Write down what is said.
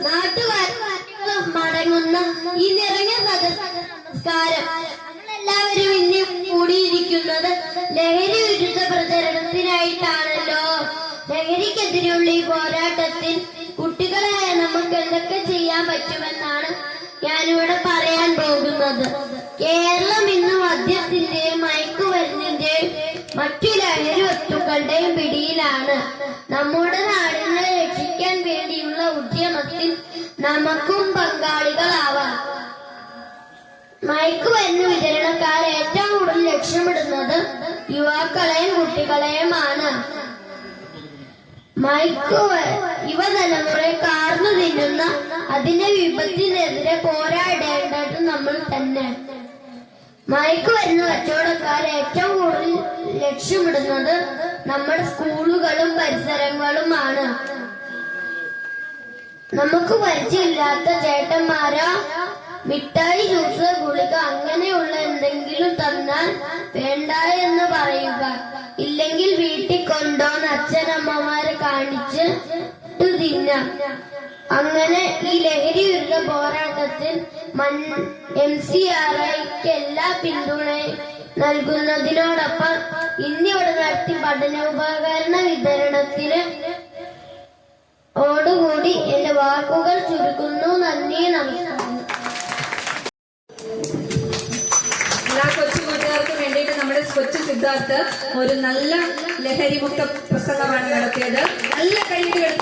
നാട്ടുകാരും മടങ്ങുന്ന ഈ നിറഞ്ഞ നമസ്കാരം നമ്മളെല്ലാവരും ഇന്ന് കൂടിയിരിക്കുന്നത് ലഹരി വിരുദ്ധ പ്രചരണത്തിനായിട്ടാണല്ലോ. ലഹരിക്കെതിരെയുള്ള ഈ പോരാട്ടത്തിൽ കുട്ടികളായ നമുക്ക് എന്തൊക്കെ ചെയ്യാൻ പറ്റുമെന്നാണ് ഞാനിവിടെ പറയാൻ പോകുന്നത്. കേരളം ഇന്ന് മദ്യത്തിന്റെയും മയക്കുമരുന്നിന്റെയും മറ്റു ലഹരി വസ്തുക്കളുടെയും പിടിയിലാണ്. നമ്മുടെ നാടിനെ രക്ഷിക്കാൻ വേണ്ടിയുള്ള ഉദ്യമത്തിൽ നമുക്കും പങ്കാളികളാവാം. മയക്കുമരുന്ന് വിതരണക്കാർ ഏറ്റവും കൂടുതൽ ലക്ഷ്യമിടുന്നത് യുവാക്കളെയും കുട്ടികളെയുമാണ്. യുവതലമുറയെ കാർന്നു തിന്നുന്ന അതിന്റെ വിപത്തിനെതിരെ പോരാടേണ്ടത് നമ്മൾ തന്നെ. മയക്കുമരുന്ന് കച്ചവടക്കാർ ഏറ്റവും കൂടുതൽ ലക്ഷ്യമിടുന്നത് നമ്മുടെ സ്കൂളുകളും പരിസരങ്ങളുമാണ്. നമുക്ക് പരിചയമില്ലാത്ത ചേട്ടന്മാരോ മിഠായി, ജ്യൂസ്, ഗുളിക അങ്ങനെയുള്ള എന്തെങ്കിലും തന്നാൽ വേണ്ട എന്ന് പറയുക. ഇല്ലെങ്കിൽ വീട്ടിൽ കൊണ്ടുവന്ന് അച്ഛനമ്മമാരെ കാണിച്ച് തിന്നാം. അങ്ങനെ ഈ ലഹരി വിരുദ്ധ പോരാട്ടത്തിൽ MCRIക്ക് എല്ലാ പിന്തുണയും നൽകുന്നതിനോടൊപ്പം ഇന്നിവിടെ നടത്തി പഠനോപകരണ വിതരണത്തിന് ഓടുകൂടി എന്റെ വാക്കുകൾ ചുരുക്കുന്നു. നന്ദി, നമസ്കാരം. എല്ലാ കൊച്ചുകൂട്ടുകാർക്കും വേണ്ടിയിട്ട് നമ്മുടെ കൊച്ചു സിദ്ധാർത്ഥ് ഒരു നല്ല ലഹരിമുക്ത പ്രസംഗമാണ് നടത്തിയത്. നല്ല കൈയ്യടികൾ